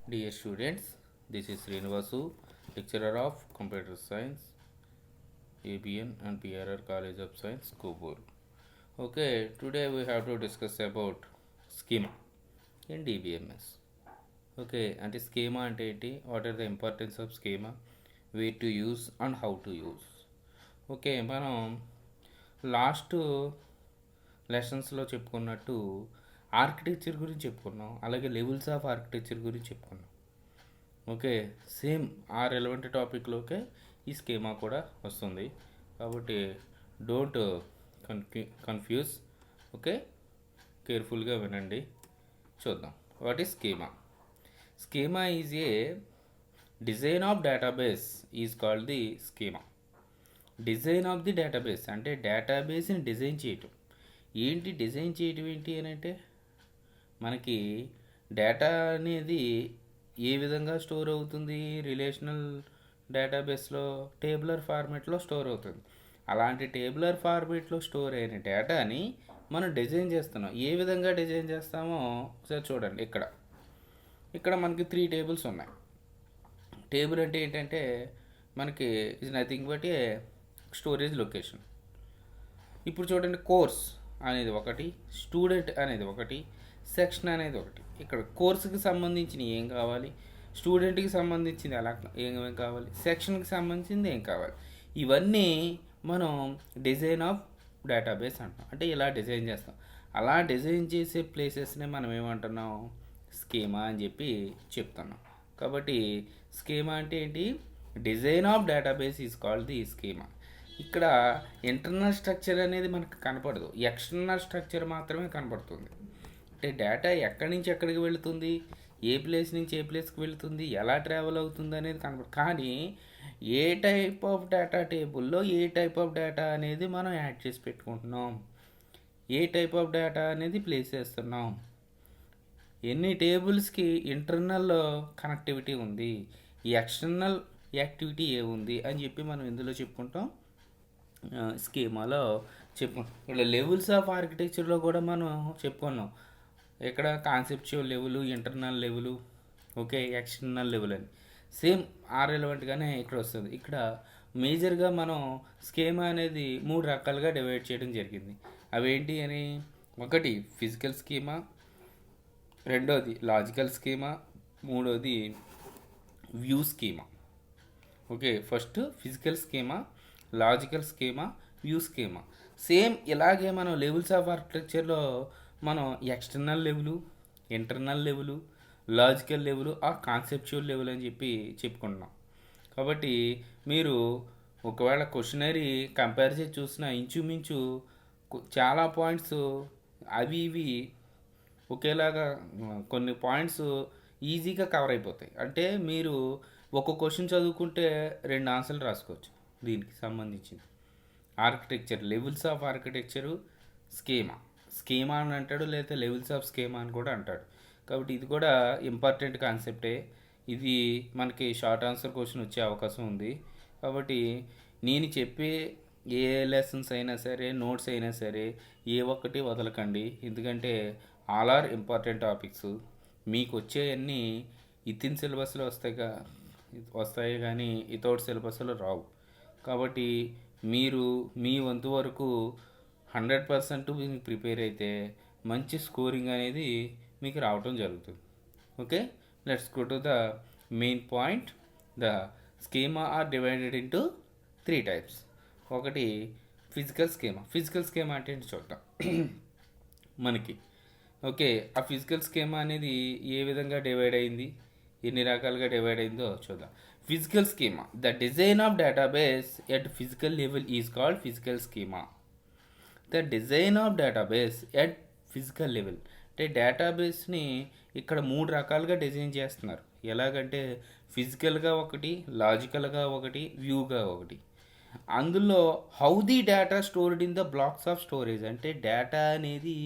Dear students, this is Srinivasu, lecturer of Computer Science, ABN and PRR College of Science, Kobur. Okay, today we have to discuss about schema in DBMS. Okay, and schema అంటే ఏంటి, what are the importance of schema, where to use and how to use. Okay, మనం last లెసన్స్లో చెప్పుకున్నట్టు architecture గురించి చెప్పుకున్నాం, అలాగే levels of architecture గురించి చెప్పుకున్నాం. ఓకే, సేమ్ ఆ రెలవెంట్ టాపిక్లోకే ఈ స్కీమా కూడా వస్తుంది, కాబట్టి డోంట్ కన్ఫ్యూజ్. ఓకే, కేర్ఫుల్గా వినండి. చూద్దాం what is schema. Schema is A design of database is called the schema. Design of the database అంటే డేటాబేస్ని డిజైన్ చేయటం. ఏంటి డిజైన్ చేయటం ఏంటి అని అంటే, మనకి డేటా అనేది ఏ విధంగా స్టోర్ అవుతుంది, రిలేషనల్ డేటాబేస్లో టేబులర్ ఫార్మేట్లో స్టోర్ అవుతుంది. అలాంటి టేబులర్ ఫార్మేట్లో స్టోర్ అయిన డేటాని మనం డిజైన్ చేస్తున్నాం. ఏ విధంగా డిజైన్ చేస్తామో ఒకసారి చూడండి. ఇక్కడ మనకి 3 టేబుల్స్ ఉన్నాయి. టేబుల్ అంటే ఏంటంటే మనకి ఇది nothing but A storage location. ఇప్పుడు చూడండి, కోర్స్ అనేది ఒకటి, స్టూడెంట్ అనేది ఒకటి, సెక్షన్ అనేది ఒకటి. ఇక్కడ కోర్సుకి సంబంధించిన ఏం కావాలి, స్టూడెంట్కి సంబంధించింది ఏమేమి కావాలి, సెక్షన్కి సంబంధించింది ఏం కావాలి, ఇవన్నీ మనం డిజైన్ ఆఫ్ డేటాబేస్ అంటాం. అంటే ఇలా డిజైన్ చేస్తాం. అలా డిజైన్ చేసే ప్లేసెస్ని మనం ఏమంటున్నాం, స్కీమా అని చెప్పి చెప్తున్నాం. కాబట్టి స్కీమా అంటే ఏంటి, design of database is called the schema. ఇక్కడ ఇంటర్నల్ స్ట్రక్చర్ అనేది మనకు కనపడదు, ఎక్స్టర్నల్ స్ట్రక్చర్ మాత్రమే కనపడుతుంది. అంటే డేటా ఎక్కడి నుంచి ఎక్కడికి వెళుతుంది, ఏ ప్లేస్ నుంచి ఏ ప్లేస్కి వెళుతుంది, ఎలా ట్రావెల్ అవుతుంది అనేది కనపడదు. కానీ ఏ టైప్ ఆఫ్ డేటా టేబుల్లో ఏ టైప్ ఆఫ్ డేటా అనేది మనం యాడ్ చేసి పెట్టుకుంటున్నాం, ఏ టైప్ ఆఫ్ డేటా అనేది ప్లేస్ చేస్తున్నాం, ఎన్ని టేబుల్స్కి ఇంటర్నల్ కనెక్టివిటీ ఉంది, ఈ ఎక్స్టర్నల్ యాక్టివిటీ ఏముంది అని చెప్పి మనం ఇందులో చెప్పుకుంటాం, స్కీమాలో చెప్పుకుంటాం. ఇక్కడ లెవెల్స్ ఆఫ్ ఆర్కిటెక్చర్లో కూడా మనం చెప్పుకున్నాం. ఇక్కడ conceptual level, internal level, okay, external level అని సేమ్ రెలవెంట్గానే ఇక్కడ వస్తుంది. ఇక్కడ మేజర్గా మనం స్కీమా అనేది 3 రకాలుగా డివైడ్ చేయడం జరిగింది. అవేంటి అని, ఒకటి ఫిజికల్ స్కీమా, రెండోది లాజికల్ స్కీమా, మూడోది view schema. Okay, first physical schema, logical schema, view schema. Same ఇలాగే మనం లెవెల్స్ ఆఫ్ ఆర్కిటెక్చర్లో మనం external level, internal level, logical level, ఆ కాన్సెప్చువల్ లెవెల్ అని చెప్పి చెప్పుకుంటున్నాం. కాబట్టి మీరు ఒకవేళ క్వశ్చనరీ కంపేర్ చేసి చూసిన ఇంచుమించు చాలా పాయింట్స్ అవి ఇవి ఒకేలాగా, కొన్ని పాయింట్స్ ఈజీగా కవర్ అయిపోతాయి. అంటే మీరు ఒక క్వశ్చన్ చదువుకుంటే 2 ఆన్సర్లు రాసుకోవచ్చు దీనికి సంబంధించింది. Architecture, levels of architecture, schema అని అంటాడు, లేదా లెవెల్స్ ఆఫ్ స్కీమా అని కూడా అంటాడు. కాబట్టి ఇది కూడా ఇంపార్టెంట్ కాన్సెప్టే. ఇది మనకి షార్ట్ ఆన్సర్ క్వశ్చన్ వచ్చే అవకాశం ఉంది. కాబట్టి నేను చెప్పే ఏ లెసన్స్ అయినా సరే, నోట్స్ అయినా సరే, ఏ ఒక్కటి వదలకండి. ఎందుకంటే ఆల్ ఆర్ ఇంపార్టెంట్ టాపిక్స్. మీకు వచ్చేవన్నీ వితిన్ సిలబస్లో వస్తాయి కానీ వితౌట్ సిలబస్లో రావు. కాబట్టి మీరు మీ వంతు వరకు 100% మీకు ప్రిపేర్ అయితే మంచి స్కోరింగ్ అనేది మీకు రావటం జరుగుతుంది. Okay, let's go to the main point. The schema are divided into 3 types. ఒకటి ఫిజికల్ స్కీమా అంటే ఏంటి చూద్దాం మనకి. ఓకే, ఆ ఫిజికల్ స్కీమా అనేది ఏ విధంగా డివైడ్ అయింది, ఎన్ని రకాలుగా డివైడ్ అయిందో చూద్దాం. Physical schema, the design of database at physical level is called physical schema. The design of database at physical level అంటే డేటాబేస్ని ఇక్కడ 3 రకాలుగా డిజైన్ చేస్తున్నారు. ఎలాగంటే ఫిజికల్గా ఒకటి, లాజికల్గా ఒకటి, వ్యూగా ఒకటి. అందులో how the data stored in the blocks of storage అంటే డేటా అనేది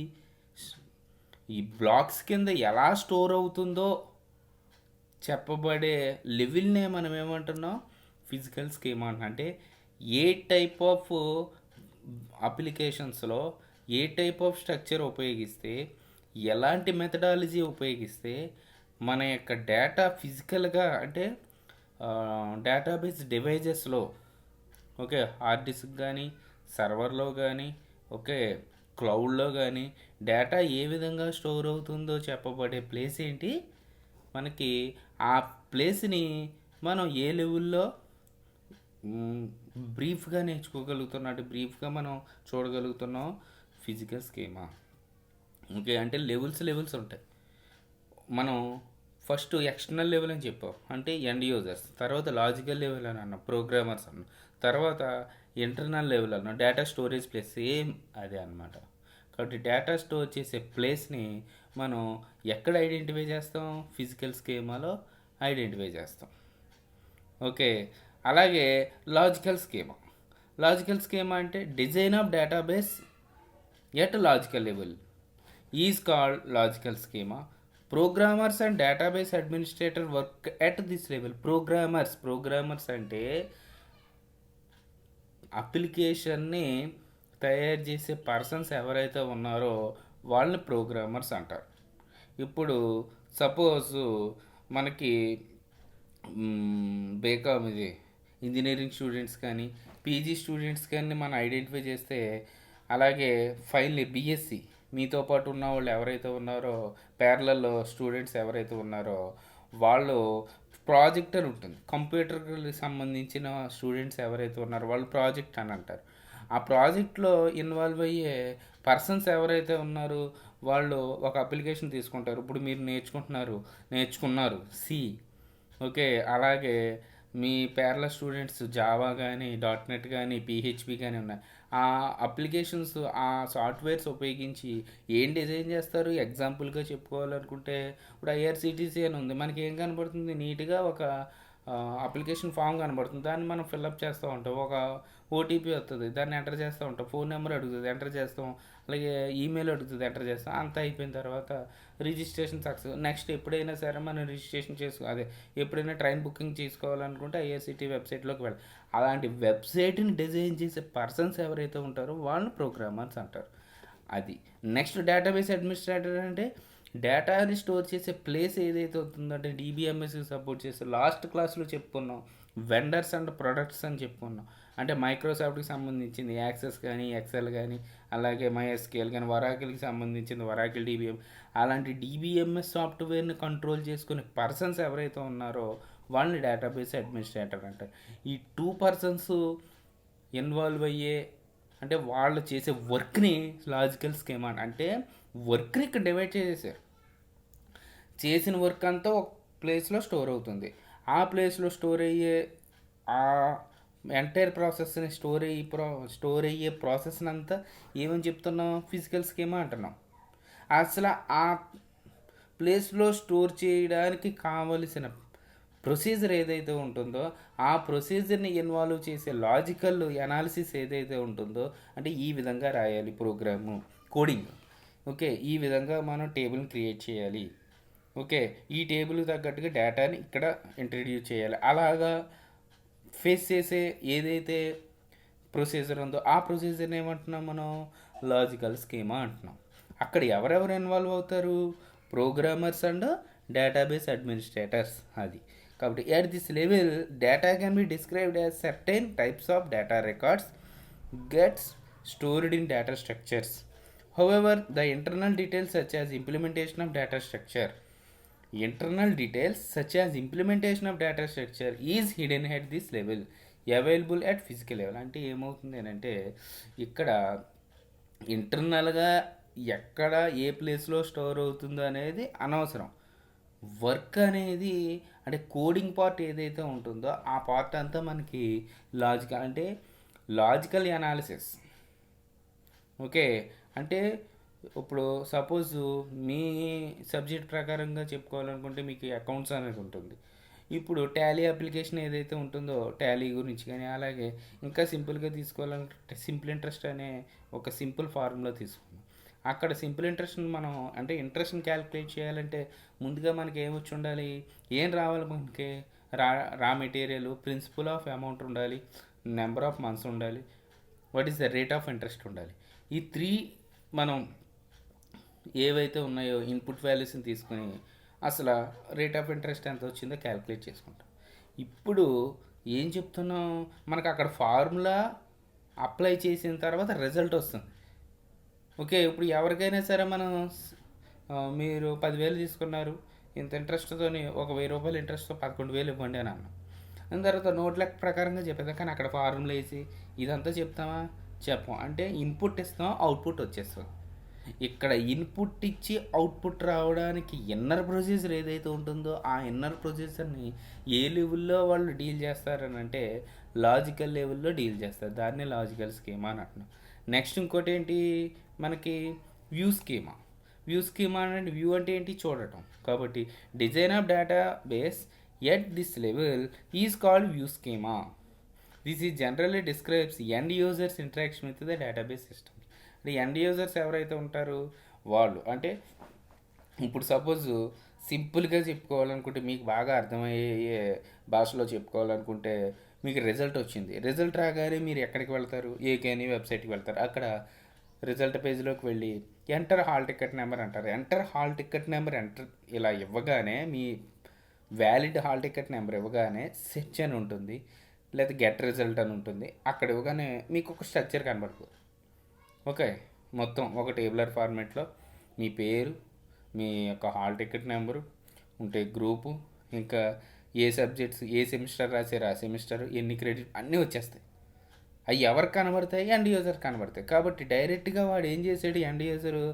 ఈ బ్లాక్స్ కింద ఎలా స్టోర్ అవుతుందో చెప్పబడే లెవెల్నే మనం ఏమంటున్నాం, ఫిజికల్ స్కీమా అంటే ఏ టైప్ ఆఫ్ అప్లికేషన్స్లో ఏ టైప్ ఆఫ్ స్ట్రక్చర్ ఉపయోగిస్తే, ఎలాంటి మెథడాలజీ ఉపయోగిస్తే మన యొక్క డేటా ఫిజికల్గా అంటే డేటాబేస్ డివైజెస్లో, ఓకే, హార్డ్ డిస్క్ కానీ, సర్వర్లో కానీ, ఓకే, క్లౌడ్లో కానీ డేటా ఏ విధంగా స్టోర్ అవుతుందో చెప్పబడే ప్లేస్ ఏంటి మనకి. ఆ ప్లేస్ని మనం ఏ లెవెల్లో బ్రీఫ్గా నేర్చుకోగలుగుతున్నాం, అంటే బ్రీఫ్గా మనం చూడగలుగుతున్నాం ఫిజికల్ స్కీమా. ఓకే, అంటే లెవెల్స్ ఉంటాయి. మనం ఫస్ట్ ఎక్స్టర్నల్ లెవెల్ అని చెప్పాం, అంటే ఎండ్ యూజర్స్. తర్వాత లాజికల్ లెవెల్ అని అన్నాం, ప్రోగ్రామర్స్ అన్నాం. తర్వాత ఇంటర్నల్ లెవెల్ అన్నాం, డేటా స్టోరేజ్ ప్లేస్. సేమ్ అదే అనమాట. కాబట్టి డేటా స్టోర్ చేసే ప్లేస్ని మనం ఎక్కడ ఐడెంటిఫై చేస్తాం? ఫిజికల్ స్కీమాలో ఐడెంటిఫై చేస్తాం. ఓకే, అలాగే లాజికల్ స్కీమా అంటే design of database at logical level is called logical schema. Programmers and database administrator work at this level. Programmers అంటే అప్లికేషన్ని తయారు చేసే పర్సన్స్ ఎవరైతే ఉన్నారో వాళ్ళని ప్రోగ్రామర్స్ అంటారు. ఇప్పుడు సపోజ్ మనకి బేకామ్ ఇంజనీరింగ్ స్టూడెంట్స్ కానీ, పీజీ స్టూడెంట్స్ కానీ మనం ఐడెంటిఫై చేస్తే, అలాగే ఫైనల్లీ బీఎస్సీ మీతో పాటు ఉన్న వాళ్ళు ఎవరైతే ఉన్నారో, ప్యారలల్ స్టూడెంట్స్ ఎవరైతే ఉన్నారో వాళ్ళు ప్రాజెక్ట్ అని ఉంటుంది. కంప్యూటర్కి సంబంధించిన స్టూడెంట్స్ ఎవరైతే ఉన్నారో వాళ్ళు ప్రాజెక్ట్ అని అంటారు. ఆ ప్రాజెక్ట్లో ఇన్వాల్వ్ అయ్యే పర్సన్స్ ఎవరైతే ఉన్నారో వాళ్ళు ఒక అప్లికేషన్ తీసుకుంటారు. ఇప్పుడు మీరు నేర్చుకున్నారు సి, ఓకే, అలాగే మీ పేర్ల స్టూడెంట్స్ జావా కానీ, .NET కానీ, PHP కానీ ఉన్నాయి. ఆ అప్లికేషన్స్, ఆ సాఫ్ట్వేర్స్ ఉపయోగించి ఏం డిజైన్ చేస్తారు? ఎగ్జాంపుల్గా చెప్పుకోవాలనుకుంటే ఇప్పుడు IRCTC అని ఉంది. మనకి ఏం కనబడుతుంది? నీట్గా ఒక అప్లికేషన్ ఫామ్ కనబడుతుంది. దాన్ని మనం ఫిల్అప్ చేస్తూ ఉంటాం. ఒక OTP వస్తుంది, దాన్ని ఎంటర్ చేస్తూ ఉంటాం. ఫోన్ నెంబర్ అడుగుతుంది, ఎంటర్ చేస్తాం. అలాగే ఈమెయిల్ అడుగుతుంది, ఎంటర్ చేస్తాం. అంతా అయిపోయిన తర్వాత రిజిస్ట్రేషన్ సక్సెస్. నెక్స్ట్ ఎప్పుడైనా సరే మనం రిజిస్ట్రేషన్ ఎప్పుడైనా ట్రైన్ బుకింగ్ చేసుకోవాలనుకుంటే IRCTC వెబ్సైట్లోకి వెళ్ళాలి. అలాంటి వెబ్సైట్ని డిజైన్ చేసే పర్సన్స్ ఎవరైతే ఉంటారో వాళ్ళని ప్రోగ్రామర్స్ అంటారు. అది. నెక్స్ట్ డేటాబేస్ అడ్మినిస్ట్రేటర్ అంటే డేటాని స్టోర్ చేసే ప్లేస్ ఏదైతే అవుతుందంటే DBMSకి సపోర్ట్ చేస్తే, లాస్ట్ క్లాస్లో చెప్పుకున్నాం వెండర్స్ అండ్ ప్రొడక్ట్స్ అని చెప్పుకున్నాం. అంటే మైక్రోసాఫ్ట్కి సంబంధించింది యాక్సెస్ కానీ, ఎక్సెల్ కానీ, అలాగే MySQL కానీ, వరాకిల్కి సంబంధించింది వరాకిల్ DBM. అలాంటి DBMS సాఫ్ట్వేర్ని కంట్రోల్ చేసుకునే పర్సన్స్ ఎవరైతే ఉన్నారో వాళ్ళని డేటాబేస్ అడ్మినిస్ట్రేటర్ అంటారు. ఈ 2 పర్సన్స్ ఇన్వాల్వ్ అయ్యే, అంటే వాళ్ళు చేసే వర్క్ని లాజికల్ స్కీమా అంటే వర్క్ని ఇక్కడ డివైడ్ చేసేసారు. చేసిన వర్క్ అంతా ఒక ప్లేస్లో స్టోర్ అవుతుంది. ఆ ప్లేస్లో స్టోర్ అయ్యే ఆ ఎంటైర్ ప్రాసెస్ని స్టోర్ అయ్యే ప్రాసెస్ని అంతా ఏమని చెప్తున్నాం? ఫిజికల్ స్కీమా అంటున్నాం. అసలు ఆ ప్లేస్లో స్టోర్ చేయడానికి కావలసిన ప్రొసీజర్ ఏదైతే ఉంటుందో ఆ ప్రొసీజర్ని ఇన్వాల్వ్ చేసే లాజికల్ అనాలిసిస్ ఏదైతే ఉంటుందో, అంటే ఈ విధంగా రాయాలి ప్రోగ్రాము, కోడింగ్. ఓకే, ఈ విధంగా మనం టేబుల్ని క్రియేట్ చేయాలి. ఓకే, ఈ టేబుల్కి తగ్గట్టుగా డేటాని ఇక్కడ ఇంట్రడ్యూస్ చేయాలి. అలాగా ఫేస్ చేసే ఏదైతే ప్రొసీజర్ ఉందో ఆ ప్రొసీజర్ని ఏమంటున్నాం మనం? లాజికల్ స్కీమా అంటున్నాం. అక్కడ ఎవరెవరు ఇన్వాల్వ్ అవుతారు? Programmers and database administrators. అది. కాబట్టి at this level data can be described as certain types of data records gets stored in data structures. However, the internal details such as implementation of data structure is hidden at this level, available at physical level. అంటే ఏమవుతుంది అంటే ఇక్కడ ఇంటర్నల్గా ఎక్కడ ఏ ప్లేస్లో store అవుతుందో అనేది అనవసరం. వర్క్ అనేది అంటే కోడింగ్ పార్ట్ ఏదైతే ఉంటుందో ఆ పార్ట్ అంతా మనకి లాజికల్ అనాలిసిస్. ఓకే, అంటే ఇప్పుడు సపోజ్ మీ సబ్జెక్ట్ ప్రకారంగా చెప్పుకోవాలనుకుంటే మీకు అకౌంట్స్ అనేది ఉంటుంది. ఇప్పుడు టాలీ అప్లికేషన్ ఏదైతే ఉంటుందో టాలీ గురించి కానీ, అలాగే ఇంకా సింపుల్గా తీసుకోవాలంటే సింపుల్ ఇంట్రెస్ట్ అనే ఒక సింపుల్ ఫార్ములా తీసుకున్నాం. అక్కడ సింపుల్ ఇంట్రెస్ట్ని మనం అంటే ఇంట్రెస్ట్ని క్యాలిక్యులేట్ చేయాలంటే ముందుగా మనకి ఏమొచ్చి ఉండాలి? ఏం రావాలి మనకి? Raw material, principal of amount ఉండాలి, నెంబర్ ఆఫ్ మంత్స్ ఉండాలి, what is the rate of interest ఉండాలి. ఈ 3 మనం ఏవైతే ఉన్నాయో ఇన్పుట్ వాల్యూస్ని తీసుకొని అసలు రేట్ ఆఫ్ ఇంట్రెస్ట్ ఎంత వచ్చిందో క్యాలిక్యులేట్ చేసుకుంటాం. ఇప్పుడు ఏం చెప్తున్నాం, మనకు అక్కడ ఫార్ములా అప్లై చేసిన తర్వాత రిజల్ట్ వస్తుంది. ఓకే, ఇప్పుడు ఎవరికైనా సరే మనం మీరు 10,000 తీసుకున్నారు, ఇంత ఇంట్రెస్ట్తో ఒక 1,000 రూపాయలు ఇంట్రెస్ట్తో 11,000 ఇవ్వండి అని అన్నాం. దాని తర్వాత నోట్ లెక్క ప్రకారంగా చెప్పేదాం. కానీ అక్కడ ఫార్ములా వేసి ఇదంతా చెప్తామా? చెప్పం. అంటే ఇన్పుట్ ఇస్తాం, అవుట్పుట్ వచ్చేస్తుంది. ఇక్కడ ఇన్పుట్ ఇచ్చి అవుట్పుట్ రావడానికి ఇన్నర్ ప్రొసీజర్ ఏదైతే ఉంటుందో ఆ ఇన్నర్ ప్రొసీజర్ని ఏ లెవెల్లో వాళ్ళు డీల్ చేస్తారని అంటే లాజికల్ లెవెల్లో డీల్ చేస్తారు. దాన్ని లాజికల్ స్కీమా అని అంటున్నాం. నెక్స్ట్ ఇంకోటి ఏంటి మనకి వ్యూ స్కీమా. వ్యూ స్కీమా అంటే వ్యూ అంటే ఏంటి? చూడటం. కాబట్టి design of data base at this level is called view schema. This is generally describes end users interaction with the database system. అంటే ఎండ్ యూజర్స్ ఎవరైతే ఉంటారో వాళ్ళు, అంటే ఇప్పుడు సపోజ్ సింపుల్గా చెప్పుకోవాలనుకుంటే, మీకు బాగా అర్థమయ్యే భాషలో చెప్పుకోవాలనుకుంటే, మీకు రిజల్ట్ వచ్చింది. రిజల్ట్ రాగానే మీరు ఎక్కడికి వెళ్తారు? ఏకేని వెబ్సైట్కి వెళ్తారు. అక్కడ రిజల్ట్ పేజ్లోకి వెళ్ళి ఎంటర్ హాల్ టికెట్ నెంబర్ అంటారు. ఎంటర్ హాల్ టికెట్ నెంబర్ ఇలా ఇవ్వగానే, మీ వ్యాలిడ్ హాల్ టికెట్ నెంబర్ ఇవ్వగానే సెర్చ్ అని ఉంటుంది, లేదా గెట్ రిజల్ట్ అని ఉంటుంది. అక్కడ ఇవ్వగానే మీకు ఒక స్ట్రక్చర్ కనబడుతుంది. ఓకే, మొత్తం ఒక టేబులర్ ఫార్మేట్లో మీ పేరు, మీ యొక్క హాల్ టికెట్ నెంబరు ఉంటే, గ్రూపు, ఇంకా ఏ సబ్జెక్ట్స్, ఏ సెమిస్టర్ రాసారు ఆ సెమిస్టర్, ఎన్ని క్రెడిట్ అన్నీ వచ్చేస్తాయి. అవి ఎవరికి కనబడతాయి? ఎండ్ యూజర్ కనబడతాయి. కాబట్టి డైరెక్ట్గా వాడు ఏం చేసాడు, ఎండ్ యూజరు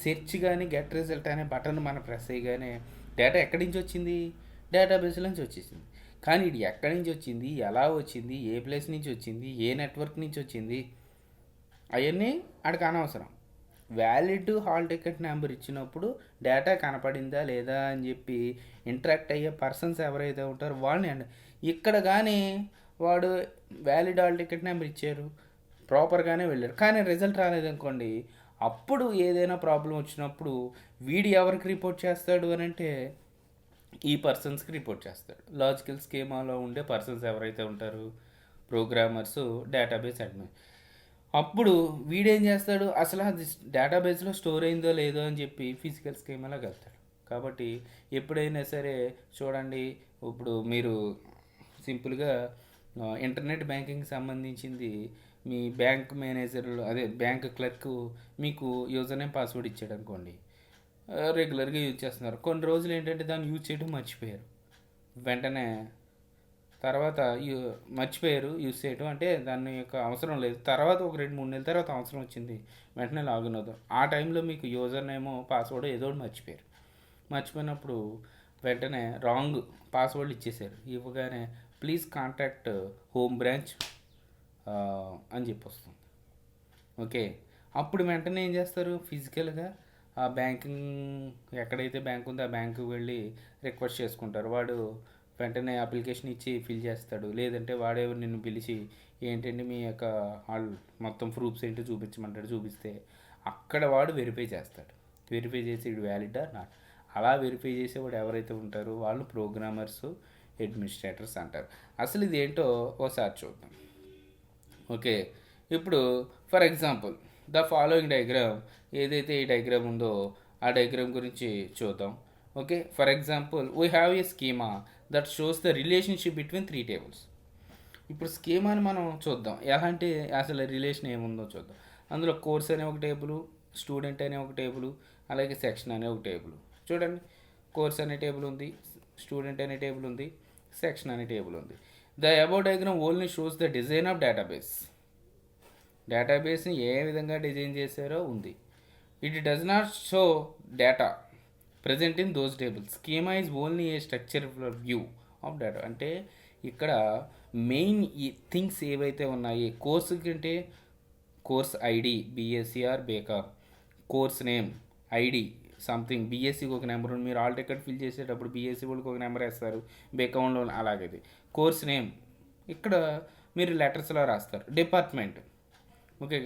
సెర్చ్ కానీ గెట్ రిజల్ట్ అనే బటన్ మనం ప్రెస్ చేయగానే డేటా ఎక్కడి నుంచి వచ్చింది? డేటాబేస్ నుంచి వచ్చేసింది. కానీ ఇది ఎక్కడి నుంచి వచ్చింది, ఎలా వచ్చింది, ఏ ప్లేస్ నుంచి వచ్చింది, ఏ నెట్వర్క్ నుంచి వచ్చింది, అవన్నీ ఆడికి అనవసరం. వ్యాలిడ్ హాల్ టికెట్ నెంబర్ ఇచ్చినప్పుడు డేటా కనపడిందా లేదా అని చెప్పి ఇంటరాక్ట్ అయ్యే పర్సన్స్ ఎవరైతే ఉంటారో వాళ్ళని. ఇక్కడ కానీ వాడు వ్యాలిడ్ హాల్ టికెట్ నెంబర్ ఇచ్చారు, ప్రాపర్గానే వెళ్ళారు, కానీ రిజల్ట్ రాలేదనుకోండి, అప్పుడు ఏదైనా ప్రాబ్లం వచ్చినప్పుడు వీడు ఎవరికి రిపోర్ట్ చేస్తాడు అని అంటే ఈ పర్సన్స్కి రిపోర్ట్ చేస్తాడు. లాజికల్ స్కీమాలో ఉండే పర్సన్స్ ఎవరైతే ఉంటారు, ప్రోగ్రామర్స్, డేటాబేస్ అడ్మిన్. అప్పుడు వీడేం చేస్తాడు, అసలు అది డేటాబేస్లో స్టోర్ అయిందో లేదో అని చెప్పి ఫిజికల్ స్కీమాలోకి వెళ్తాడు. కాబట్టి ఎప్పుడైనా సరే చూడండి, ఇప్పుడు మీరు సింపుల్గా ఇంటర్నెట్ బ్యాంకింగ్కి సంబంధించింది మీ బ్యాంక్ మేనేజర్లు, అదే బ్యాంక్ క్లర్క్ మీకు యూజర్ నేమ్ పాస్వర్డ్ ఇచ్చాడు అనుకోండి, రెగ్యులర్గా యూజ్ చేస్తున్నారు. కొన్ని రోజులు ఏంటంటే దాన్ని యూజ్ చేయడం మర్చిపోయారు. వెంటనే తర్వాత మర్చిపోయారు యూజ్ చేయడం, అంటే దాని యొక్క అవసరం లేదు. తర్వాత ఒక 2-3 నెలల తర్వాత అవసరం వచ్చింది, వెంటనే లాగిన్ అవుతాం. ఆ టైంలో మీకు యూజర్ నేమో పాస్వర్డ్ ఏదో మర్చిపోయారు. మర్చిపోయినప్పుడు వెంటనే రాంగ్ పాస్వర్డ్ ఇచ్చేసారు. ఇవ్వగానే ప్లీజ్ కాంటాక్ట్ హోమ్ బ్రాంచ్ అని చెప్పి వస్తుంది. ఓకే, అప్పుడు వెంటనే ఏం చేస్తారు, ఫిజికల్గా ఆ బ్యాంకింగ్ ఎక్కడైతే బ్యాంక్ ఉందో ఆ బ్యాంకుకి వెళ్ళి రిక్వెస్ట్ చేసుకుంటారు. వాడు వెంటనే అప్లికేషన్ ఇచ్చి ఫిల్ చేస్తాడు. లేదంటే వాడే నిన్ను పిలిచి ఏంటంటే మీ యొక్క మొత్తం ప్రూఫ్స్ ఏంటో చూపించమంటాడు. చూపిస్తే అక్కడ వాడు వెరిఫై చేస్తాడు. వెరిఫై చేసి ఇది వ్యాలిడా నాట్, అలా వెరిఫై చేసేవాడు ఎవరైతే ఉంటారో వాళ్ళు ప్రోగ్రామర్స్, అడ్మినిస్ట్రేటర్స్ అంటారు. అసలు ఇది ఏంటో ఒకసారి చూద్దాం. ఓకే, ఇప్పుడు for example the following diagram, ఏదైతే ఈ డయాగ్రామ్ ఉందో ఆ డయాగ్రామ్ గురించి చూద్దాం. Okay, for example we have a schema that shows the relationship between 3 tables. ఇప్పుడు స్కీమాని మనం చూద్దాం, ఎలాంటి అసలు రిలేషన్ ఏముందో చూద్దాం. అందులో కోర్స్ అనే ఒక టేబుల్, స్టూడెంట్ అనే ఒక టేబుల్, అలాగే సెక్షన్ అనే ఒక టేబుల్. చూడండి, కోర్స్ అనే టేబుల్ ఉంది, స్టూడెంట్ అనే టేబుల్ ఉంది, సెక్షన్ అనే టేబుల్ ఉంది. The above diagram only shows the design of database. డేటాబేస్ని ఏ విధంగా డిజైన్ చేశారో ఉంది. It does not show data present in those tables. Schema is only a structure view of data. అంటే ఇక్కడ మెయిన్ ఈ థింగ్స్ ఏవైతే ఉన్నాయి, కోర్సు కంటే course ID, BSc or BCom, course name, ID something, బీఎస్సీకి ఒక నెంబర్ ఉంది. మీరు ఆల్ టికెట్ ఫిల్ చేసేటప్పుడు బీఎస్సీ వాళ్ళకి ఒక నెంబర్ వేస్తారు, బేకామ్లో అలాగేది. కోర్స్ నేమ్ ఇక్కడ మీరు లెటర్స్లో రాస్తారు. డిపార్ట్మెంట్, ఓకే,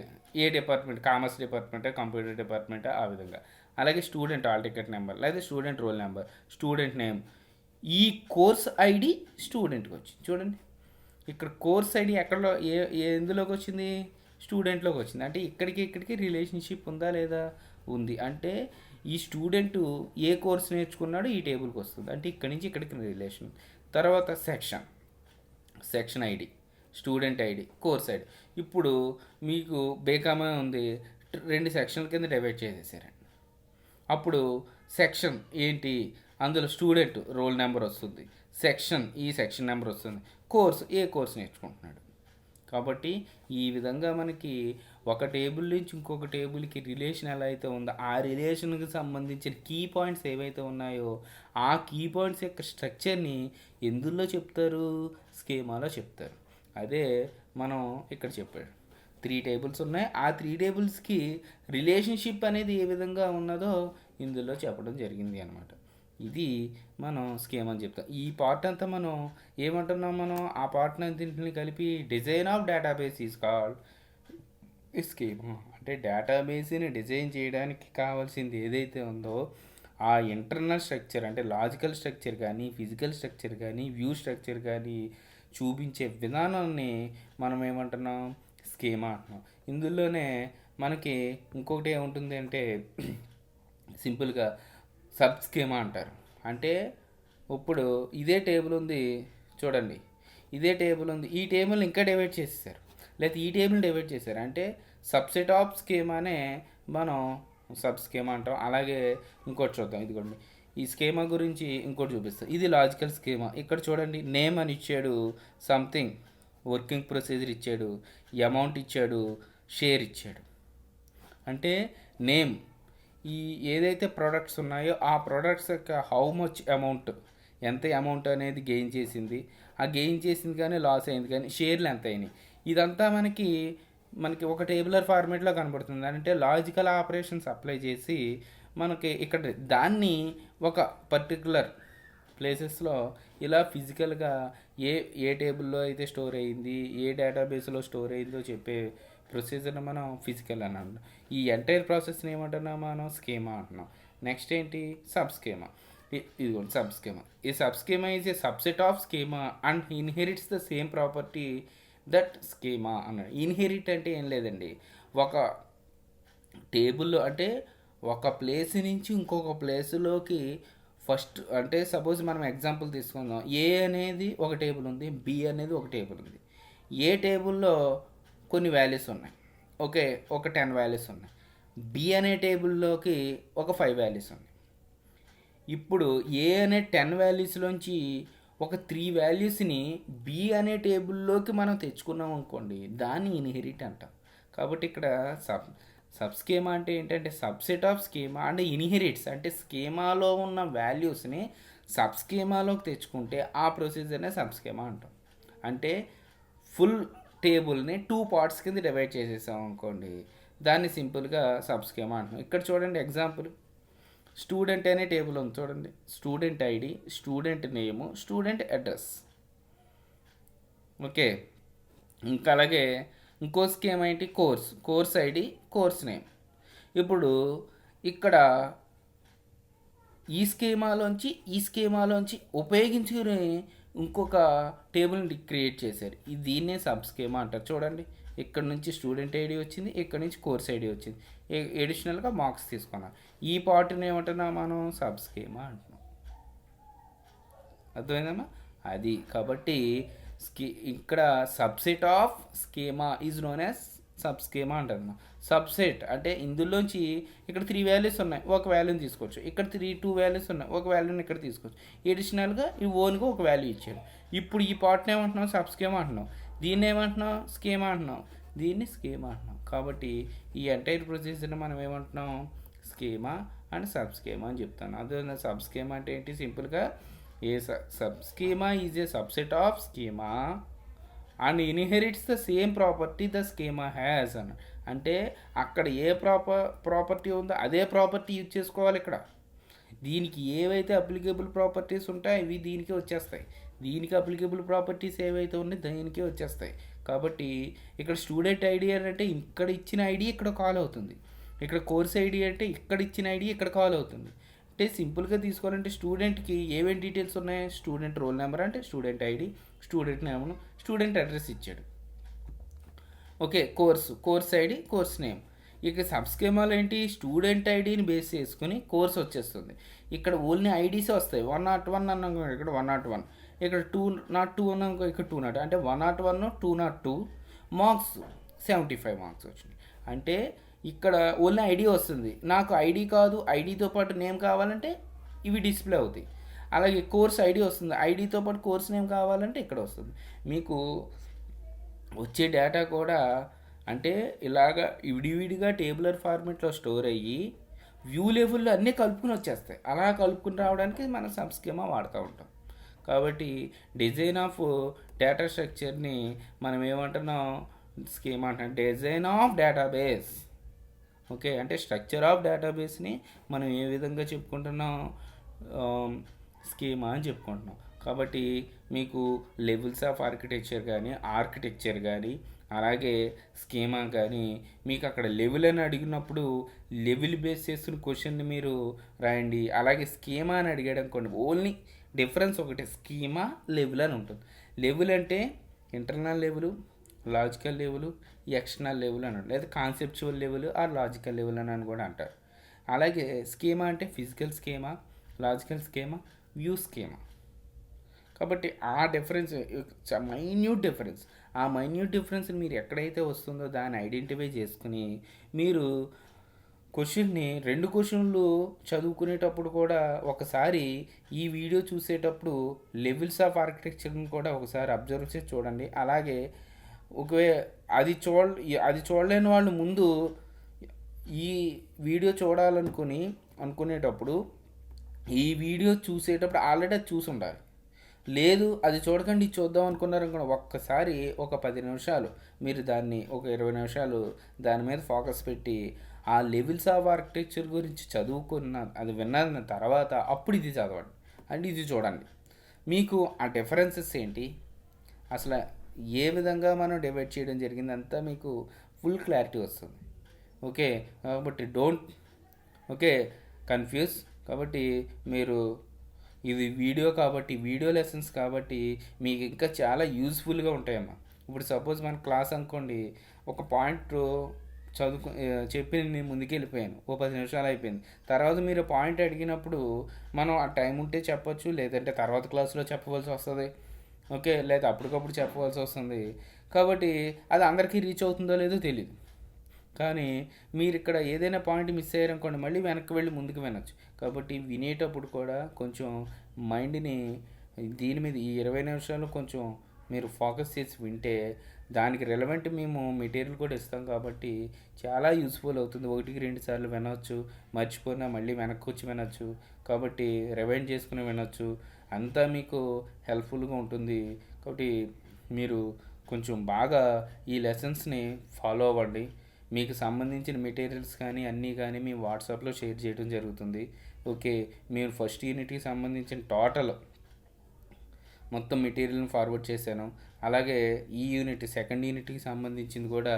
ఏ డిపార్ట్మెంట్, కామర్స్ డిపార్ట్మెంటా, కంప్యూటర్ డిపార్ట్మెంటా, ఆ విధంగా. అలాగే స్టూడెంట్ ఆల్ టికెట్ నెంబర్, లేదా student roll number, student name. ఈ కోర్స్ ఐడి స్టూడెంట్కి వచ్చింది. చూడండి, ఇక్కడ కోర్స్ ఐడి ఎక్కడలో ఎందులోకి వచ్చింది, స్టూడెంట్లోకి వచ్చింది. అంటే ఇక్కడికి రిలేషన్షిప్ ఉందా లేదా, ఉంది. అంటే ఈ స్టూడెంట్ ఏ కోర్స్ నేర్చుకున్నాడో ఈ టేబుల్కి వస్తుంది, అంటే ఇక్కడి నుంచి ఇక్కడికి రిలేషన్. తర్వాత section ID, student ID, course ID. ఇప్పుడు మీకు బేకామే ఉంది, 2 సెక్షన్ల కింద డివైడ్ చేసేసారండి. అప్పుడు సెక్షన్ ఏంటి, అందులో స్టూడెంట్ రోల్ నెంబర్ వస్తుంది, ఈ సెక్షన్ నెంబర్ వస్తుంది, కోర్స్ ఏ కోర్స్ నేర్చుకుంటున్నాడు. కాబట్టి ఈ విధంగా మనకి ఒక టేబుల్ నుంచి ఇంకొక టేబుల్కి రిలేషన్ ఎలా అయితే ఉందో ఆ రిలేషన్కి సంబంధించిన కీ పాయింట్స్ ఏవైతే ఉన్నాయో ఆ కీ పాయింట్స్ యొక్క స్ట్రక్చర్ని ఎందులో చెప్తారు, స్కీమాలో చెప్తారు. అదే మనం ఇక్కడ చెప్పాడు 3 టేబుల్స్ ఉన్నాయి, ఆ 3 టేబుల్స్కి రిలేషన్షిప్ అనేది ఏ విధంగా ఉన్నదో ఇందులో చెప్పడం జరిగింది అనమాట. ఇది మనం స్కీమా అని చెప్తాం. ఈ పార్ట్ అంతా మనం ఏమంటున్నాం, మనం ఆ పార్ట్ అంతటిని కలిపి design of database is called schema. అంటే డేటాబేస్ని డిజైన్ చేయడానికి కావాల్సింది ఏదైతే ఉందో ఆ ఇంటర్నల్ స్ట్రక్చర్, అంటే లాజికల్ స్ట్రక్చర్ కానీ ఫిజికల్ స్ట్రక్చర్ కానీ వ్యూ స్ట్రక్చర్ కానీ చూపించే విధానాన్ని మనం ఏమంటున్నాం, స్కీమా అంటున్నాం. ఇందులోనే మనకి ఇంకొకటి ఏముంటుంది అంటే సింపుల్గా సబ్ స్కీమా అంటారు. అంటే ఇప్పుడు ఇదే టేబుల్ ఉంది చూడండి, ఇదే టేబుల్ ఉంది, ఈ టేబుల్ ఇంకా డివైడ్ చేసేసారు, లేకపోతే ఈ టేబుల్ డివైడ్ చేశారు, అంటే సబ్సెట్ ఆఫ్ స్కీమానే మనం సబ్ స్కీమా అంటాం. అలాగే ఇంకోటి చూద్దాం, ఇదిగోండి ఈ స్కీమా గురించి ఇంకోటి చూపిస్తాం. ఇది లాజికల్ స్కీమా. ఇక్కడ చూడండి, నేమ్ అని ఇచ్చాడు, సంథింగ్ వర్కింగ్ ప్రొసీజర్ ఇచ్చాడు, అమౌంట్ ఇచ్చాడు, షేర్ ఇచ్చాడు. అంటే నేమ్ ఈ ఏదైతే ప్రోడక్ట్స్ ఉన్నాయో ఆ ప్రోడక్ట్స్ యొక్క హౌ మచ్ అమౌంట్, ఎంత అమౌంట్ అనేది గెయిన్ చేసింది, ఆ గెయిన్ చేసింది కానీ లాస్ అయింది కానీ, షేర్లు ఎంత అయినాయి, ఇదంతా మనకి ఒక టేబులర్ ఫార్మేట్లో కనబడుతుంది. అంటే లాజికల్ ఆపరేషన్స్ అప్లై చేసి మనకి ఇక్కడ దాన్ని ఒక పర్టికులర్ ప్లేసెస్లో ఇలా ఫిజికల్గా ఏ టేబుల్లో అయితే స్టోర్ అయ్యింది, ఏ డేటాబేస్లో స్టోర్ అయ్యిందో చెప్పే ప్రొసీజర్ని మనం ఫిజికల్ అని అంటున్నాం. ఈ ఎంటైర్ ప్రాసెస్ని ఏమంటున్నాం మనం, స్కీమా అంటున్నాం. నెక్స్ట్ ఏంటి, సబ్ స్కీమా. ఇదిగోండి సబ్ స్కీమా. ఈ sub schema is a subset of schema and inherits the same property that schema అన్నాడు. ఇన్హెరిట్ అంటే ఏం లేదండి, ఒక టేబుల్లో అంటే ఒక ప్లేస్ నుంచి ఇంకొక ప్లేస్లోకి ఫస్ట్, అంటే సపోజ్ మనం ఎగ్జాంపుల్ తీసుకుందాం, ఏ అనేది ఒక టేబుల్ ఉంది, బి అనేది ఒక టేబుల్ ఉంది. ఏ టేబుల్లో కొన్ని వాల్యూస్ ఉన్నాయి, ఒక 10 వాల్యూస్ ఉన్నాయి. బి అనే టేబుల్లోకి ఒక 5 వాల్యూస్ ఉన్నాయి. ఇప్పుడు ఏ అనే 10 వాల్యూస్లోంచి ఒక 3 వాల్యూస్ని బి అనే టేబుల్లోకి మనం తెచ్చుకున్నాం అనుకోండి, దాన్ని ఇన్హెరిట్ అంటాం. కాబట్టి ఇక్కడ సబ్ స్కీమా అంటే ఏంటంటే subset of schema and inherits, అంటే స్కీమాలో ఉన్న వాల్యూస్ని సబ్ స్కీమాలోకి తెచ్చుకుంటే ఆ ప్రొసీజర్నే సబ్ స్కీమా అంటాం. అంటే ఫుల్ టేబుల్ని 2 పార్ట్స్ కింద డివైడ్ చేసేసాం అనుకోండి, దాన్ని సింపుల్గా సబ్ స్కీమా అంటాం. ఇక్కడ చూడండి ఎగ్జాంపుల్, స్టూడెంట్ అనే టేబుల్ ఉంది చూడండి, స్టూడెంట్ ఐడి, స్టూడెంట్ నేము, స్టూడెంట్ అడ్రస్. ఓకే, ఇంకా అలాగే ఇంకో స్కీమ్ ఏంటి, కోర్స్ ఐడి, కోర్స్ నేమ్. ఇప్పుడు ఇక్కడ ఈ స్కీమాలోంచి ఉపయోగించుకుని ఇంకొక టేబుల్ని క్రియేట్ చేశారు, దీన్నే సబ్ స్కీమా అంటారు. చూడండి, ఇక్కడ నుంచి స్టూడెంట్ ఐడి వచ్చింది, ఇక్కడ నుంచి కోర్స్ ఐడి వచ్చింది, ఎడిషనల్గా మార్క్స్ తీసుకున్నాం. ఈ పార్ట్ని ఏమంటున్నాం మనం, సబ్ స్కీమా అంటున్నాం. అర్థమైందమ్మా? అది కాబట్టి ఇక్కడ subset of schema is known as sub schema అంటారు. సబ్సెట్ అంటే ఇందులోంచి ఇక్కడ 3 వాల్యూస్ ఉన్నాయి, ఒక వాల్యూని తీసుకోవచ్చు. ఇక్కడ 2 వాల్యూస్ ఉన్నాయి, ఒక వాల్యూని ఇక్కడ తీసుకోవచ్చు. ఎడిషనల్గా ఈ ఓన్గా ఒక వాల్యూ ఇచ్చాడు. ఇప్పుడు ఈ పార్ట్ని ఏమంటున్నాం, సబ్ స్కీమా అంటున్నాం. దీన్ని ఏమంటున్నాం, స్కీమా అంటున్నాం. దీన్ని స్కీమా అంటున్నాం. కాబట్టి ఈ ఎంటైర్ ప్రొసీజర్ని మనం ఏమంటున్నాం, స్కీమా అండ్ సబ్ స్కీమా అని చెప్తాను. అదే సబ్ స్కీమా అంటే ఏంటి, సింపుల్గా sub schema is a subset of schema and inherits the same property the schema has అని. అంటే అక్కడ ఏ ప్రాపర్టీ ఉందో అదే ప్రాపర్టీ యూజ్ చేసుకోవాలి. ఇక్కడ దీనికి ఏవైతే అప్లికేబుల్ ప్రాపర్టీస్ ఉంటాయో అవి దీనికి వచ్చేస్తాయి, దీనికి అప్లికేబుల్ ప్రాపర్టీస్ ఏవైతే ఉన్నాయో దీనికి వచ్చేస్తాయి. కాబట్టి ఇక్కడ స్టూడెంట్ ఐడి అంటే ఇక్కడ ఇచ్చిన ఐడి ఇక్కడ కాల్ అవుతుంది, ఇక్కడ కోర్స్ ఐడి అంటే ఇక్కడ ఇచ్చిన ఐడి ఇక్కడ కాల్ అవుతుంది. అంటే సింపుల్గా తీసుకోవాలంటే స్టూడెంట్కి ఏమేమి డీటెయిల్స్ ఉన్నాయి, స్టూడెంట్ రోల్ నెంబర్ అంటే student ID, student name, student address ఇచ్చాడు. Okay, course ID, course name. ఇక సబ్ స్కీమాలో ఏంటి, స్టూడెంట్ ఐడిని బేస్ చేసుకుని కోర్స్ వచ్చేస్తుంది. ఇక్కడ ఓన్లీ ఐడీసే వస్తాయి. 101 అన్నాం, ఇక్కడ 101, ఇక్కడ 202 అన్నాం, ఇక్కడ 202, అంటే 101 202 మార్క్స్ 75 మార్క్స్ వచ్చినాయి. అంటే ఇక్కడ ఓన్లీ ఐడి వస్తుంది. నాకు ఐడి కాదు, ఐడితో పాటు నేమ్ కావాలంటే ఇవి డిస్ప్లే అవుతాయి. అలాగే కోర్స్ ఐడి వస్తుంది, ఐడితో పాటు కోర్స్ నేమ్ కావాలంటే ఇక్కడ వస్తుంది. మీకు వచ్చే డేటా కూడా అంటే ఇలాగ విడివిడిగా టేబులర్ ఫార్మెట్లో స్టోర్ అయ్యి వ్యూ లెవెల్లో అన్నీ కలుపుకుని వచ్చేస్తాయి. అలా కలుపుకుని రావడానికి మనం సబ్ స్కీమా వాడుతూ ఉంటాం. కాబట్టి డిజైన్ ఆఫ్ డేటా స్ట్రక్చర్ని మనం ఏమంటున్నాం, స్కీమా అంటే డిజైన్ ఆఫ్ డేటాబేస్. ఓకే, అంటే స్ట్రక్చర్ ఆఫ్ డేటాబేస్ని మనం ఏ విధంగా చెప్పుకుంటున్నాం, స్కీమా అని చెప్పుకుంటున్నాం. కాబట్టి మీకు లెవెల్స్ ఆఫ్ ఆర్కిటెక్చర్ కానీ అలాగే స్కీమా కానీ మీకు అక్కడ లెవెల్ అని అడిగినప్పుడు లెవెల్ బేస్ చేసుకుని క్వశ్చన్ని మీరు రాయండి. అలాగే స్కీమా అని అడిగాడు అనుకోండి, ఓన్లీ డిఫరెన్స్ ఒకటే, స్కీమా లెవెల్ అని ఉంటుంది. లెవెల్ అంటే internal level, logical level, external level అని ఉంటుంది, లేదా conceptual level or logical level అని కూడా అంటారు. అలాగే స్కీమా అంటే physical schema, logical schema, view schema. కాబట్టి ఆ డిఫరెన్స్ మైన్యూట్ డిఫరెన్స్, ఆ మైన్యూట్ డిఫరెన్స్ని మీరు ఎక్కడైతే వస్తుందో దాన్ని ఐడెంటిఫై చేసుకుని మీరు క్వశ్చన్ని 2 క్వశ్చన్లు చదువుకునేటప్పుడు కూడా ఒకసారి ఈ వీడియో చూసేటప్పుడు లెవెల్స్ ఆఫ్ ఆర్కిటెక్చర్ని కూడా ఒకసారి అబ్జర్వ్ చేసి చూడండి. అలాగే అది చూడలేని వాళ్ళు ముందు ఈ వీడియో అనుకునేటప్పుడు ఈ వీడియో చూసేటప్పుడు ఆల్రెడీ అది చూసి ఉండాలి. లేదు అది చూడకండి చూద్దాం అనుకున్నారనుకోండి, ఒక్కసారి ఒక 10 నిమిషాలు మీరు దాన్ని, ఒక 20 నిమిషాలు దాని మీద ఫోకస్ పెట్టి ఆ లెవెల్స్ ఆఫ్ ఆర్కిటెక్చర్ గురించి అది విన్న తర్వాత అప్పుడు ఇది చదవండి అండ్ ఇది చూడండి. మీకు ఆ డిఫరెన్సెస్ ఏంటి, అసలు ఏ విధంగా మనం డివైడ్ చేయడం జరిగిందంతా మీకు ఫుల్ క్లారిటీ వస్తుంది. ఓకే, కాబట్టి డోంట్ కన్ఫ్యూజ్. కాబట్టి మీరు ఇది వీడియో లెసన్స్ కాబట్టి మీకు ఇంకా చాలా యూజ్ఫుల్గా ఉంటాయమ్మా. ఇప్పుడు సపోజ్ మన క్లాస్ అనుకోండి, ఒక పాయింట్ చెప్పి నేను ముందుకు వెళ్ళిపోయాను, ఓ 10 నిమిషాలు అయిపోయింది. తర్వాత మీరు పాయింట్ అడిగినప్పుడు మనం ఆ టైం ఉంటే చెప్పొచ్చు, లేదంటే తర్వాత క్లాస్లో చెప్పవలసి వస్తుంది. ఓకే, లేదా అప్పటికప్పుడు చెప్పవలసి వస్తుంది. కాబట్టి అది అందరికీ రీచ్ అవుతుందో లేదో తెలియదు. కానీ మీరు ఇక్కడ ఏదైనా పాయింట్ మిస్ అయ్యారనుకోండి, మళ్ళీ వెనక్కి వెళ్ళి ముందుకు వినొచ్చు. కాబట్టి వినేటప్పుడు కూడా కొంచెం మైండ్ని దీని మీద ఈ 20 నిమిషాలు కొంచెం మీరు ఫోకస్ చేసి వింటే దానికి రిలవెంట్ మేము మెటీరియల్ కూడా ఇస్తాం. కాబట్టి చాలా యూస్ఫుల్ అవుతుంది. 1-2 సార్లు వినవచ్చు, మర్చిపోయినా మళ్ళీ వెనక్కి వచ్చి వినొచ్చు. కాబట్టి రివైండ్ చేసుకుని వినొచ్చు, అంతా మీకు హెల్ప్ఫుల్గా ఉంటుంది. కాబట్టి మీరు కొంచెం బాగా ఈ లెసన్స్ని ఫాలో అవ్వండి. మీకు సంబంధించిన మెటీరియల్స్ కానీ అన్నీ కానీ మీ వాట్సాప్లో షేర్ చేయడం జరుగుతుంది. ఓకే, మీరు ఫస్ట్ యూనిట్కి సంబంధించిన టోటల్ మొత్తం మెటీరియల్ని ఫార్వర్డ్ చేశాను. అలాగే ఈ సెకండ్ యూనిట్కి సంబంధించింది కూడా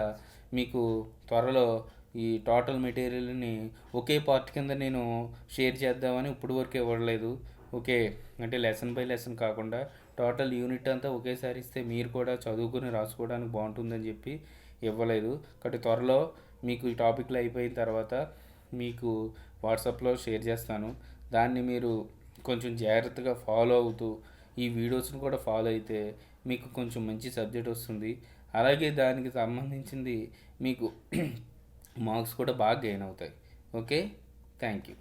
మీకు త్వరలో ఈ టోటల్ మెటీరియల్ని ఒకే పార్ట్ కింద నేను షేర్ చేద్దామని ఇప్పుడు వరకు ఇవ్వలేదు. ఓకే, అంటే లెసన్ బై లెసన్ కాకుండా టోటల్ యూనిట్ అంతా ఒకేసారి ఇస్తే మీరు కూడా చదువుకుని రాసుకోవడానికి బాగుంటుందని చెప్పి ఇవ్వలేదు. కాబట్టి త్వరలో మీకు ఈ టాపిక్లు అయిపోయిన తర్వాత మీకు వాట్సాప్లో షేర్ చేస్తాను. దాన్ని మీరు కొంచెం జాగ్రత్తగా ఫాలో అవుతూ ఈ వీడియోస్ని కూడా ఫాలో అయితే మీకు కొంచెం మంచి సబ్జెక్ట్ వస్తుంది. అలాగే దానికి సంబంధించింది మీకు మార్క్స్ కూడా బాగా గెయిన్ అవుతాయి. Okay, thank you.